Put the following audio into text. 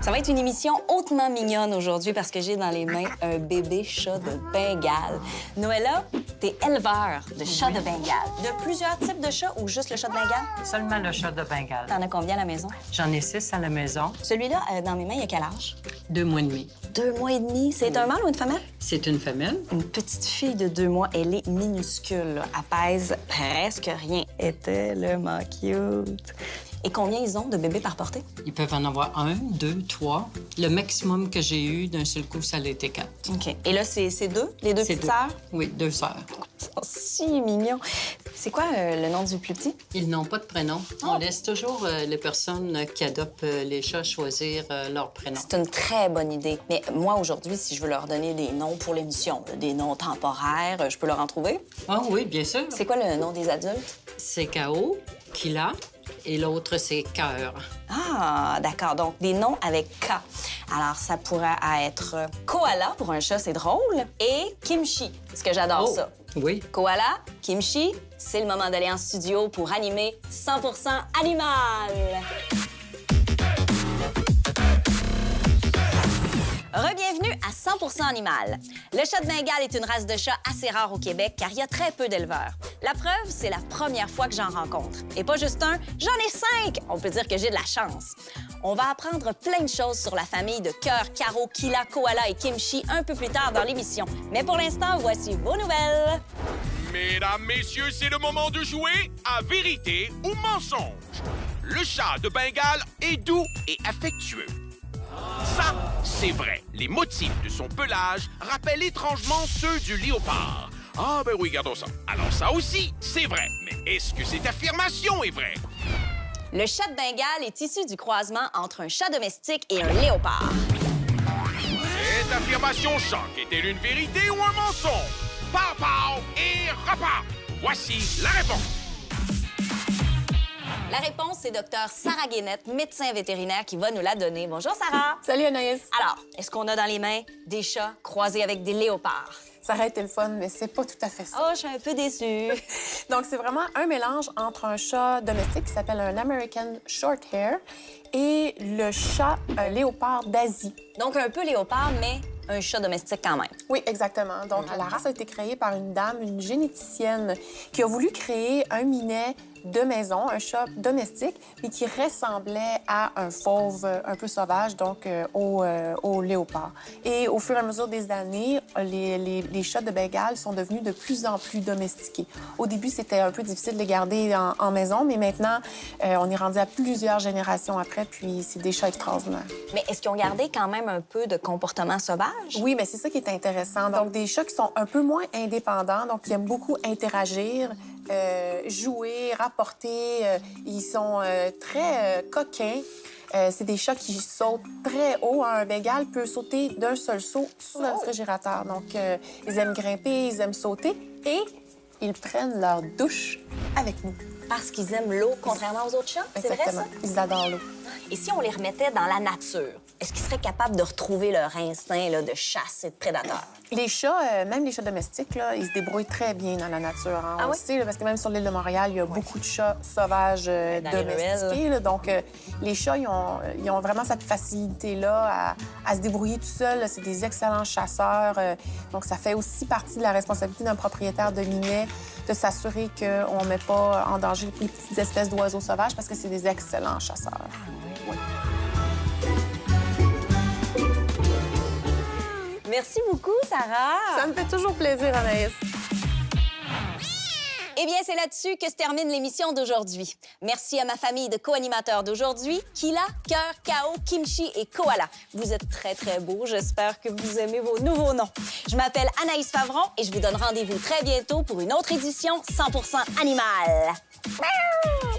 Ça va être une émission hautement mignonne aujourd'hui parce que j'ai dans les mains un bébé chat de Bengale. Noëlla, t'es éleveur de chats de Bengale. De plusieurs types de chats ou juste le chat de Bengale? Seulement le chat de Bengale. T'en as combien à la maison? J'en ai 6 à la maison. Celui-là, dans mes mains, il a quel âge? 2 mois et demi. 2 mois et demi. C'est un mâle ou une femelle? C'est une femelle. Une petite fille de 2 mois, elle est minuscule, là. Elle pèse presque rien. Elle est tellement cute. Et combien ils ont de bébés par portée? Ils peuvent en avoir 1, 2, 3. Le maximum que j'ai eu d'un seul coup, ça a été 4. OK. Et là, c'est deux? Les deux C'est petites 2. sœurs? Oui, 2 sœurs. Ils sont si mignons. C'est quoi le nom du plus petit? Ils n'ont pas de prénom. On laisse toujours les personnes qui adoptent les chats choisir leur prénom. C'est une très bonne idée. Mais moi, aujourd'hui, si je veux leur donner des noms pour l'émission, là, des noms temporaires, je peux leur en trouver? Ah oui, bien sûr. C'est quoi le nom des adultes? C'est K.O., Kila, et l'autre, c'est Cœur. Ah, d'accord. Donc, des noms avec K. Alors, ça pourrait être Koala, pour un chat, c'est drôle, et Kimchi, parce que j'adore ça. Oui. Koala, Kimchi, c'est le moment d'aller en studio pour animer 100 animal. Re-bienvenue à 100 animal. Le chat de Bengale est une race de chat assez rare au Québec car il y a très peu d'éleveurs. La preuve, c'est la première fois que j'en rencontre. Et pas juste un, j'en ai 5! On peut dire que j'ai de la chance. On va apprendre plein de choses sur la famille de Cœur, Caro, Kila, Koala et Kimchi un peu plus tard dans l'émission. Mais pour l'instant, voici vos nouvelles. Mesdames, messieurs, c'est le moment de jouer à vérité ou mensonge. Le chat de Bengale est doux et affectueux. Ça, c'est vrai. Les motifs de son pelage rappellent étrangement ceux du léopard. Ah, ben oui, regardons ça. Alors ça aussi, c'est vrai. Mais est-ce que cette affirmation est vraie? Le chat de Bengale est issu du croisement entre un chat domestique et un léopard. Cette affirmation choc est-elle une vérité ou un mensonge? Pow, pow et repart. Voici la réponse. La réponse, c'est Dr. Sarah Guénette, médecin vétérinaire, qui va nous la donner. Bonjour, Sarah. Salut Anaïs. Alors, est-ce qu'on a dans les mains des chats croisés avec des léopards? Ça aurait été le fun, mais c'est pas tout à fait ça. Oh, je suis un peu déçue. Donc, c'est vraiment un mélange entre un chat domestique qui s'appelle un American Shorthair et le chat léopard d'Asie. Donc, un peu léopard, mais un chat domestique quand même. Oui, exactement. Donc, la race a été créée par une dame, une généticienne, qui a voulu créer un minet de maison, un chat domestique, mais qui ressemblait à un fauve un peu sauvage, donc au léopard. Et au fur et à mesure des années, les chats de Bengale sont devenus de plus en plus domestiqués. Au début, c'était un peu difficile de les garder en maison, mais maintenant, on est rendu à plusieurs générations après, puis c'est des chats extraordinaires. Mais est-ce qu'ils ont gardé quand même un peu de comportement sauvage? Oui, mais c'est ça qui est intéressant. Donc, des chats qui sont un peu moins indépendants, donc qui aiment beaucoup interagir, jouer, rapporter. Ils sont très coquins. C'est des chats qui sautent très haut. Un Bengale peut sauter d'un seul saut sur le réfrigérateur. Donc, ils aiment grimper, ils aiment sauter et ils prennent leur douche avec nous. Parce qu'ils aiment l'eau, contrairement aux autres chats? C'est vrai, ça? Exactement. Ils adorent l'eau. Et si on les remettait dans la nature, est-ce qu'ils seraient capables de retrouver leur instinct là, de chasse et de prédateur? Les chats, même les chats domestiques, là, ils se débrouillent très bien dans la nature. Hein. Ah On oui? le sait, là, parce que même sur l'île de Montréal, il y a beaucoup de chats sauvages les domestiqués. Là. Donc, les chats, ils ont vraiment cette facilité-là à se débrouiller tout seuls. C'est des excellents chasseurs. Donc, ça fait aussi partie de la responsabilité d'un propriétaire de minet de s'assurer qu'on ne met pas en danger les petites espèces d'oiseaux sauvages parce que c'est des excellents chasseurs. Oui. Merci beaucoup, Sarah. Ça me fait toujours plaisir, Anaïs. Eh bien, c'est là-dessus que se termine l'émission d'aujourd'hui. Merci à ma famille de co-animateurs d'aujourd'hui, Kila, Cœur, Kao, Kimchi et Koala. Vous êtes très, très beaux. J'espère que vous aimez vos nouveaux noms. Je m'appelle Anaïs Favron et je vous donne rendez-vous très bientôt pour une autre édition 100 animal. Miaou!